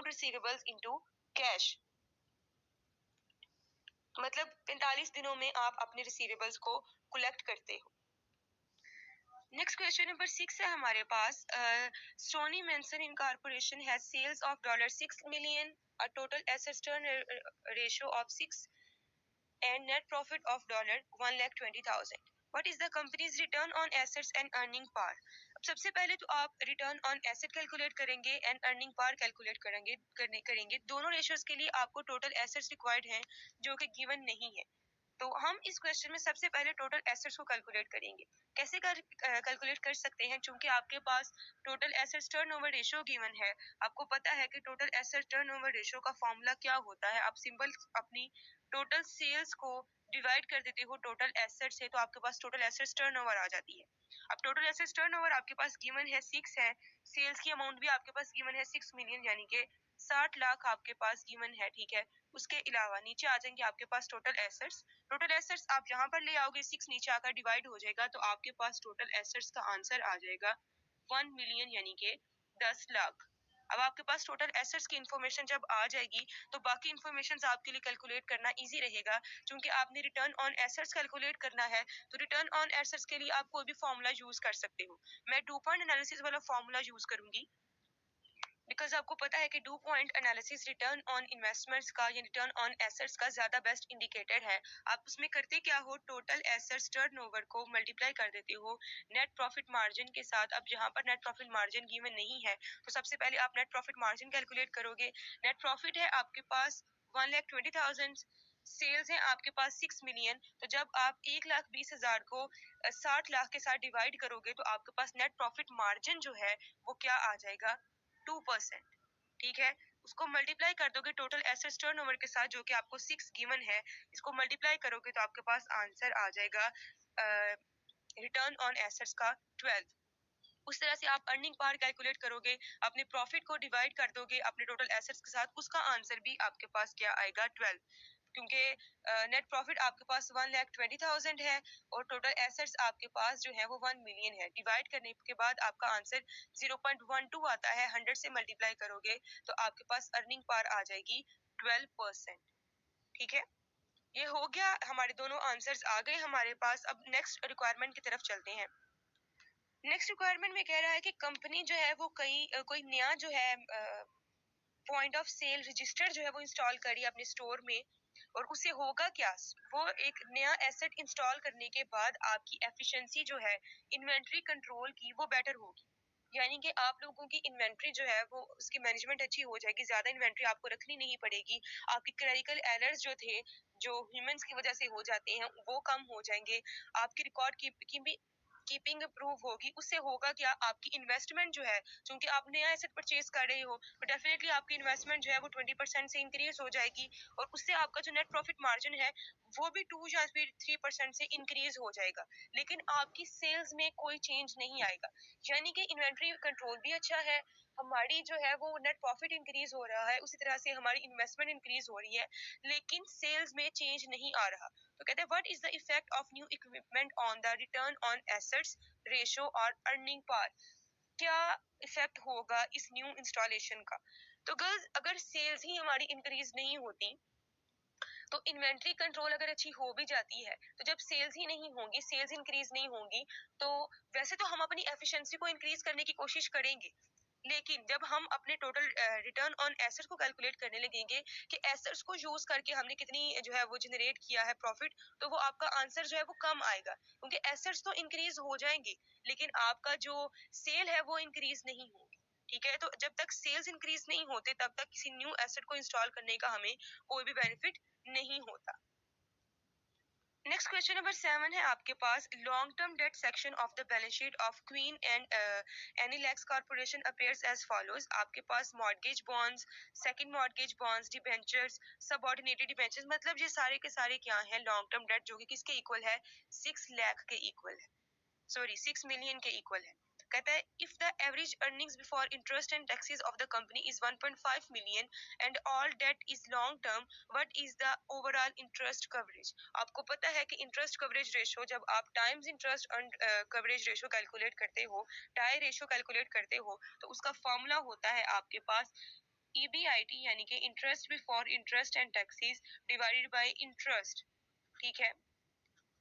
receivables into cash। मतलब 45 दिनों में आप अपने रिसीवेबल्स को कलेक्ट करते हो। नेक्स्ट क्वेश्चन नंबर 6 है हमारे पास। Stony Manson incorporation has sales of $6 million, a total assets turn ratio of 6 and net profit of $1,20,000. What is the company's return on assets and earning power? अब सबसे पहले तो आप रिटर्न ऑन एसेट कैलकुलेट करेंगे and earning par calculate करेंगे। दोनों ratios के लिए आपको टोटल एसेट्स रिक्वायर्ड हैं जो कि गिवन नहीं है। तो हम इस क्वेश्चन में सबसे पहले टोटल एसेट्स को कैलकुलेट करेंगे। कैसे कैलकुलेट कर सकते हैं? चूंकि आपके पास total assets turnover ratio given है, आपको पता है कि टोटल एसेट टर्नओवर रेशियो का फॉर्मूला क्या होता है। आप सिंपल अपनी टोटल सेल्स को डिवाइड कर देते हो टोटल एसेट्स से, तो आपके पास टोटल एसेट्स टर्नओवर आ जाती है। अब टोटल एसेट्स टर्नओवर आपके पास गिवन है 6 है, सेल्स की अमाउंट भी आपके पास गिवन है 6 मिलियन, यानी कि 60 लाख आपके पास गिवन है, ठीक है। उसके अलावा नीचे आ जाएंगे आपके पास टोटल एसेट्स। टोटल एसेट्स आप यहाँ पर ले आओगे, 6 नीचे आकर डिवाइड हो जाएगा, तो आपके पास टोटल एसेट्स का आंसर आ जाएगा 1 मिलियन, यानी कि 10 लाख। अब आपके पास टोटल एसेट्स की इंफॉर्मेशन जब आ जाएगी तो बाकी इंफॉर्मेशन आपके लिए कैलकुलेट करना इजी रहेगा। क्योंकि आपने रिटर्न ऑन एसेट्स कैलकुलेट करना है, तो रिटर्न ऑन एसेट्स के लिए आप कोई भी फॉर्मूला यूज कर सकते हो। मैं 2 पॉइंट एनालिसिस वाला फॉर्मूला यूज करूंगी, बिकॉज आपको पता है कि 2 point analysis return on investments का या रिटर्न ऑन एसेट्स का ज्यादा बेस्ट इंडिकेटर है। आप उसमें करते क्या हो, टोटल एसेट्स टर्नओवर को मल्टीप्लाई कर देते हो नेट प्रॉफिट मार्जिन के साथ। अब यहाँ पर नेट प्रॉफिट मार्जिन गिवन नहीं है, तो सबसे पहले आप नेट प्रॉफिट मार्जिन कैलकुलेट करोगे। नेट प्रॉफिट है आपके पास 1,20,000, सेल्स है आपके पास 6 मिलियन, तो जब आप 1,20,000 को 60 लाख के साथ डिवाइड करोगे तो आपके पास नेट प्रॉफिट मार्जिन जो है वो क्या आ जाएगा, 2%, ठीक है। उसको मल्टीप्लाई कर दोगे टोटल एसेट्स टर्नओवर के साथ, जो कि आपको 6 गिवन है। इसको मल्टीप्लाई करोगे तो आपके पास आंसर आ जाएगा रिटर्न ऑन एसेट्स का 12। उस तरह से आप अर्निंग पावर कैलकुलेट करोगे, अपने प्रॉफिट को डिवाइड कर दोगे अपने टोटल एसेट्स के साथ, उसका आंसर भी आपके पास क्या आएगा, 12। क्योंकि नेट प्रॉफिट आपके पास 1,20,000 है और टोटल एसेट्स आपके पास जो है वो 1 मिलियन है। डिवाइड करने के बाद आपका आंसर 0.12 आता है। 100 से मल्टीप्लाई करोगे तो आपके पास अर्निंग पावर आ जाएगी 12%, ठीक है। ये हो गया, हमारे दोनों आंसर्स आ गए हमारे पास। अब नेक्स्ट रिक्वायरमेंट की तरफ चलते हैं। नेक्स्ट रिक्वायरमेंट में कह रहा है कि कंपनी जो है वो कोई नया जो है पॉइंट ऑफ सेल रजिस्टर जो है वो इंस्टॉल करिए अपने स्टोर में, और उससे होगा क्या, वो एक नया एसेट इंस्टॉल करने के बाद आपकी एफिशिएंसी जो है इन्वेंट्री कंट्रोल की वो बेटर होगी। यानी कि आप लोगों की इन्वेंट्री जो है वो उसकी मैनेजमेंट अच्छी हो जाएगी, ज्यादा इन्वेंट्री आपको रखनी नहीं पड़ेगी। आपकी क्लरिकल एरर्स जो थे, जो ह्यूमंस की वजह से हो जाते हैं, वो कम हो जाएंगे। आपकी रिकॉर्ड की भी कीपिंग इम्प्रूव होगी। उससे होगा क्या, आपकी इन्वेस्टमेंट जो है, क्योंकि आप नया एसेट परचेज कर रहे हो, तो डेफिनेटली आपकी इन्वेस्टमेंट जो है वो 20% से इंक्रीज हो जाएगी, और उससे आपका जो नेट प्रॉफिट मार्जिन है वो भी 2 या फिर 3% से इंक्रीज हो जाएगा। लेकिन आपकी सेल्स में कोई चेंज नहीं आएगा। यानी कि इन्वेंट्री कंट्रोल भी अच्छा है, हमारी जो है वो नेट प्रॉफिट इंक्रीज हो रहा है, उसी तरह से हमारी इन्वेस्टमेंट इंक्रीज हो रही है, लेकिन सेल्स में चेंज नहीं आ रहा। तो कहते हैं what is the effect of new equipment on the return on assets ratio और अर्निंग पावर। क्या इफेक्ट होगा इस न्यू इंस्टॉलेशन का? तो गर्ल्स, अगर सेल्स ही हमारी इंक्रीज नहीं होती, तो इन्वेंट्री कंट्रोल अगर अच्छी हो भी जाती है, तो जब सेल्स ही नहीं होंगी, सेल्स इंक्रीज नहीं होंगी, तो वैसे तो हम अपनी एफिशिएंसी को इंक्रीज करने की कोशिश करेंगे, लेकिन जब हम अपने टोटल रिटर्न ऑन एसेट्स को कैलकुलेट करने लगेंगे कि एसेट्स को यूज करके हमने कितनी जो है वो जनरेट किया है प्रॉफिट, तो वो आपका आंसर जो है वो कम आएगा, क्योंकि एसेट्स तो इंक्रीज हो जाएंगे लेकिन आपका जो सेल है वो इंक्रीज नहीं होगी, ठीक है। तो जब तक सेल्स इंक्रीज नहीं होते तब तक किसी न्यू एसेट को इंस्टॉल करने का हमें कोई भी बेनिफिट नहीं होता। नेक्स्ट क्वेश्चन नंबर 7 है आपके पास, long term debt section of the balance sheet of Queen and Anilax corporation appears as follows. आपके पास mortgage bonds, second mortgage bonds, debentures, subordinated debentures, मतलब ये सारे के सारे क्या हैं, लॉन्ग टर्म डेट, जो कि किसके इक्वल है, 6 लाख के इक्वल है, सॉरी 6 मिलियन के इक्वल है। कहता है if the average earnings before interest and taxes of the company is 1.5 million and all debt is long term, what is the overall interest coverage. आपको पता है कि इंटरेस्ट कवरेज रेशो, जब आप times interest coverage ratio calculate करते हो, tie ratio calculate करते हो, तो उसका फॉर्मूला होता है आपके पास EBIT, यानी कि interest before interest and taxes divided by interest, ठीक है।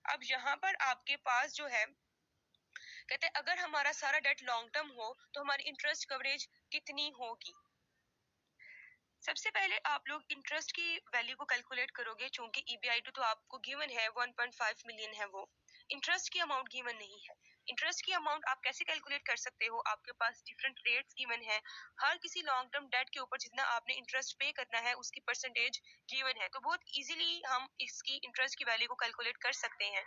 अब यहाँ पर आपके पास जो है, कहते हैं अगर हमारा सारा डेट लॉन्ग टर्म हो तो हमारी इंटरेस्ट कवरेज कितनी होगी। सबसे पहले आप लोग इंटरेस्ट की वैल्यू को कैलकुलेट करोगे, चूंकि EBIT तो आपको गिवन है 1.5 मिलियन है, वो इंटरेस्ट की अमाउंट गिवन नहीं है। इंटरेस्ट की अमाउंट आप कैसे कैलकुलेट कर सकते हो? आपके पास डिफरेंट रेट्स गिवन है, हर किसी लॉन्ग टर्म डेट के ऊपर जितना आपने इंटरेस्ट पे करना है उसकी परसेंटेज गिवन है, तो बहुत इजीली हम इसकी इंटरेस्ट की वैल्यू को कैलकुलेट कर सकते हैं।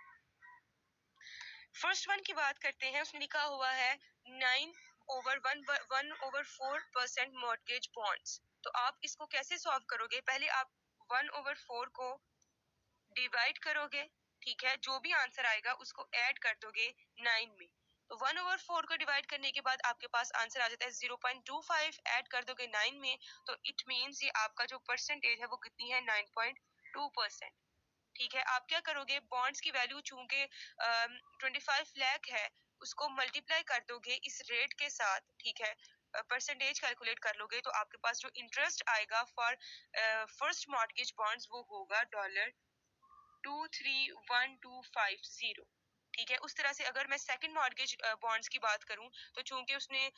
फर्स्ट वन की बात करते हैं, उसमें लिखा हुआ है 9/1/4% मॉर्गेज बॉन्ड्स। तो आप इसको कैसे सॉल्व करोगे? पहले आप 1/4 को डिवाइड करोगे, ठीक है, जो भी आंसर आएगा उसको ऐड कर दोगे 9 में। तो 1/4 को डिवाइड करने के बाद आपके पास आंसर आ जाता है 0.25, ऐड कर दोगे 9 में, तो इट मीन्स ये आपका जो परसेंटेज है वो कितनी है? 9.2%। ठीक है, आप क्या करोगे? बॉन्ड्स की वैल्यू चूंकि 25 लाख है, उसको मल्टीप्लाई कर दोगे इस रेट के साथ, ठीक है, परसेंटेज कैलकुलेट कर लोगे, तो आपके पास जो इंटरेस्ट आएगा फॉर फर्स्ट मॉर्गेज बॉन्ड्स वो होगा $231,250। ठीक है, उस तरह से अगर मैं सेकंड मॉर्गेज बॉन्ड्स की बात करूं, तो चूंकि उसने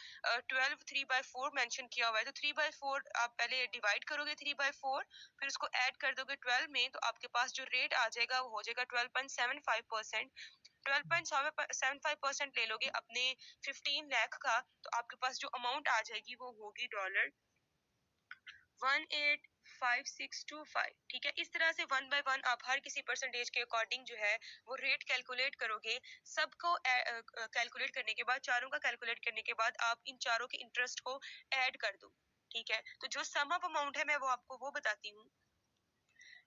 12 3/4 मेंशन किया हुआ है, तो 3/4 आप पहले डिवाइड करोगे 3/4, फिर उसको ऐड कर दोगे 12 में, तो आपके पास जो रेट आ जाएगा वो हो जाएगा 12.75%। 12.75% ले लोगे अपने 15 लाख का, तो आपके पास जो अमाउंट आ जाएगी वो होगी $185625। ठीक है, इस तरह से वन बाय वन आप हर किसी परसेंटेज के अकॉर्डिंग जो है वो रेट कैलकुलेट करोगे। सबको कैलकुलेट करने के बाद, चारों का कैलकुलेट करने के बाद आप इन चारों के इंटरेस्ट को ऐड कर दो। ठीक है, तो जो सम अप अमाउंट है मैं वो आपको वो बताती हूँ।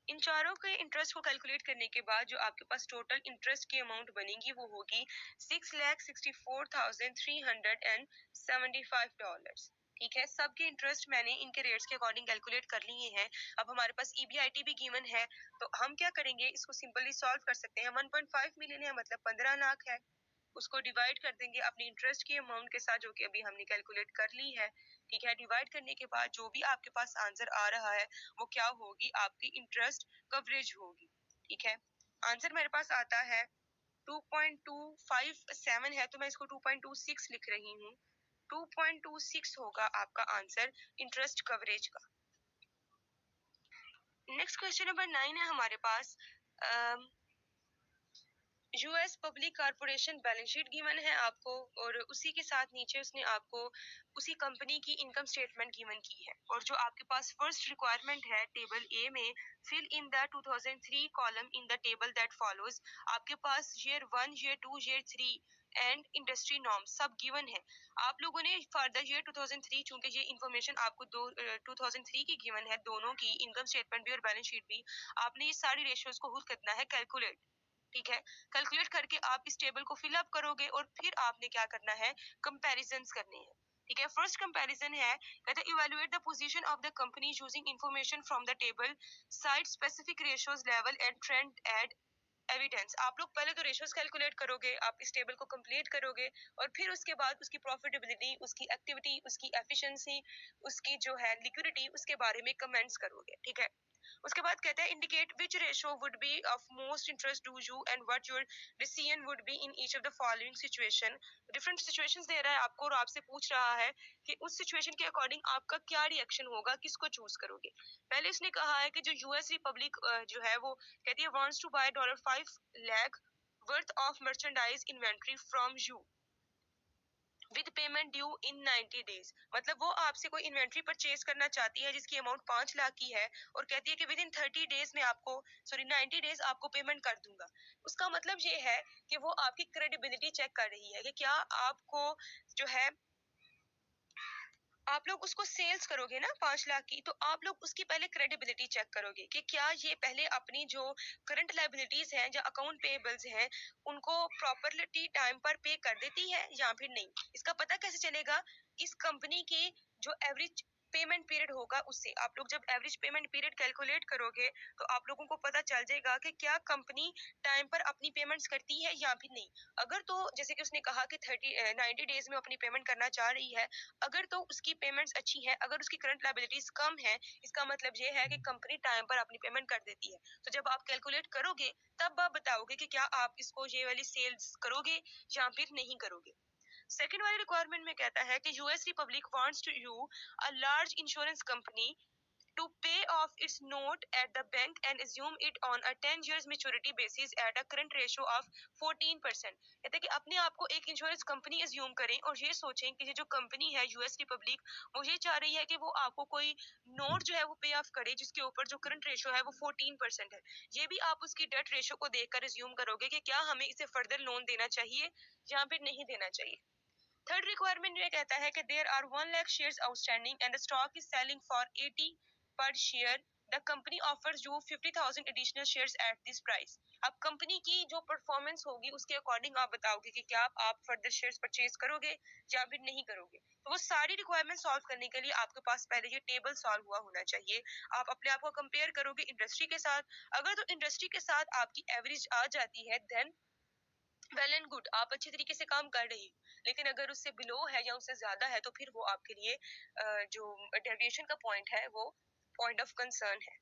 इन चारों के इंटरेस्ट को कैलकुलेट करने के बाद जो आपके पास टोटल इंटरेस्ट की अमाउंट बनेगी वो होगी $6,64,375। ठीक है, सबके इंटरेस्ट मैंने इनके रेट्स के अकॉर्डिंग कैलकुलेट कर लिए हैं। अब हमारे पास EBIT भी गिवन है, तो हम क्या करेंगे? इसको सिंपली सॉल्व कर सकते हैं। 1.5 मिलियन है, मतलब 15 लाख है, उसको डिवाइड कर देंगे अपनी इंटरेस्ट की अमाउंट के साथ, जो कि अभी हमने कैलकुलेट कर ली है। ठीक है, डिवाइड करने के बाद जो भी आपके पास आंसर आ रहा है वो क्या होगी? आपकी इंटरेस्ट कवरेज होगी। ठीक है, आंसर मेरे पास आता है 2.257 है, तो मैं इसको 2.26 लिख रही हूँ। 2.26 होगा आपका आंसर इंटरेस्ट कवरेज का। नेक्स्ट क्वेश्चन नंबर 9 है हमारे पास। US public corporation balance sheet given है आपको, और उसी के साथ नीचे उसने आपको उसी कंपनी की इनकम स्टेटमेंट गिवन की है। और जो आपके पास फर्स्ट रिक्वायरमेंट है टेबल ए में, fill in the 2003 column in the table that follows. आपके पास year 1, year 2, year 3 and industry norm सब गिवन है। आप लोगों ने फॉर द ईयर 2003, चूंकि ये इन्फॉर्मेशन आपको 2003 की गिवन है, दोनों की इनकम स्टेटमेंट भी और बैलेंस शीट भी, आपने ये सारी रेशियोज को खुद करना है कैलकुलेट। ठीक है, कैलकुलेट करके आप इस टेबल को फिल अप करोगे और फिर आपने क्या करना है? कंपैरिजंस करने हैं। ठीक है, फर्स्ट कंपैरिजन है, कहते हैं evaluate the position of the company using information from the table, cite specific ratios level and trend and evidence. आप लोग पहले तो रेशियोज कैलकुलेट करोगे, आप इस टेबल को कंप्लीट करोगे, और फिर उसके बाद उसकी प्रॉफिटेबिलिटी, उसकी एक्टिविटी, उसकी एफिशिएंसी, उसकी जो है लिक्विडिटी, उसके बारे में कमेंट्स करोगे। ठीक है, उसके बाद कहते हैं indicate which ratio would be of most interest to you and what your decision would be in each of the following situation. Different situations दे रहा है आपको और आपसे पूछ रहा है कि उस सिचुएशन के अकॉर्डिंग आपका क्या रिएक्शन होगा, किसको चूज करोगे। पहले इसने कहा है कि जो यूएस रिपब्लिक जो है वो कहती है wants to buy $5 lakh worth of merchandise inventory from you with payment due in 90 days. मतलब वो आपसे कोई इन्वेंट्री परचेज करना चाहती है जिसकी अमाउंट 5 लाख की है, और कहती है कि विद इन 30 डेज में आपको, सॉरी 90 डेज आपको पेमेंट कर दूंगा। उसका मतलब ये है कि वो आपकी क्रेडिबिलिटी चेक कर रही है कि क्या आपको जो है, आप लोग उसको सेल्स करोगे ना 5 लाख की, तो आप लोग उसकी पहले क्रेडिबिलिटी चेक करोगे कि क्या ये पहले अपनी जो करंट लाइबिलिटीज हैं या अकाउंट पेएबल्स हैं उनको प्रॉपर्ली टाइम पर पे कर देती है या फिर नहीं। इसका पता कैसे चलेगा? इस कंपनी की जो एवरेज पेमेंट पीरियड होगा उससे। आप लोग जब एवरेज पेमेंट पीरियड कैलकुलेट करोगे तो आप लोगों को पता चल जाएगा कि क्या कंपनी टाइम पर अपनी पेमेंट्स करती है या फिर नहीं। अगर तो जैसे कि उसने कहा कि 90 डेज में अपनी पेमेंट करना चाह रही है, अगर तो उसकी पेमेंट्स अच्छी हैं, अगर उसकी करंट लायबिलिटीज कम है, इसका मतलब ये है कि कंपनी टाइम पर अपनी पेमेंट कर देती है। तो जब आप कैलकुलेट करोगे तब आप बताओगे कि क्या आप इसको ये वाली सेल्स करोगे या फिर नहीं करोगे। सेकंड वाली रिक्वायरमेंट में कहता है कि US Republic wants to you a large insurance company to pay off its note at the bank and assume it on a 10 years maturity basis at a current ratio of 14%. कहते हैं कि अपने आप को एक इंश्योरेंस कंपनी एज्यूम करें और ये सोचें कि ये जो कंपनी है यूएस की पब्लिक, वो ये चाह रही है कि वो आपको कोई नोट जो है वो पे ऑफ करे जिसके ऊपर जो करंट रेशियो है वो 14% है। ये भी आप उसकी डेट रेशियो को देखकर एज्यूम करोगे कि क्या हमें इसे फर्दर लोन देना चाहिए या फिर नहीं देना चाहिए। थर्ड रिक्वायरमेंट ये कहता है कि there are 1 lakh shares outstanding and the stock is selling for 80 per share, the company offers you 50,000 additional shares at this price. अब कंपनी की जो परफॉर्मेंस होगी उसके अकॉर्डिंग आप बताओगे कि क्या आप फर्दर शेयर्स परचेज करोगे या फिर नहीं करोगे। तो वो सारी रिक्वायरमेंट सॉल्व करने के लिए आपके पास पहले ये टेबल सॉल्व हुआ होना चाहिए। आप अपने आप को कंपेयर करोगे इंडस्ट्री के साथ। अगर तो इंडस्ट्री के साथ आपकी एवरेज आ जाती है देन वेल एंड गुड, आप अच्छी तरीके से काम कर रही हो। लेकिन अगर उससे बिलो है या उससे ज्यादा है तो फिर वो आपके लिए जो डेविएशन का पॉइंट है वो पॉइंट ऑफ कंसर्न है।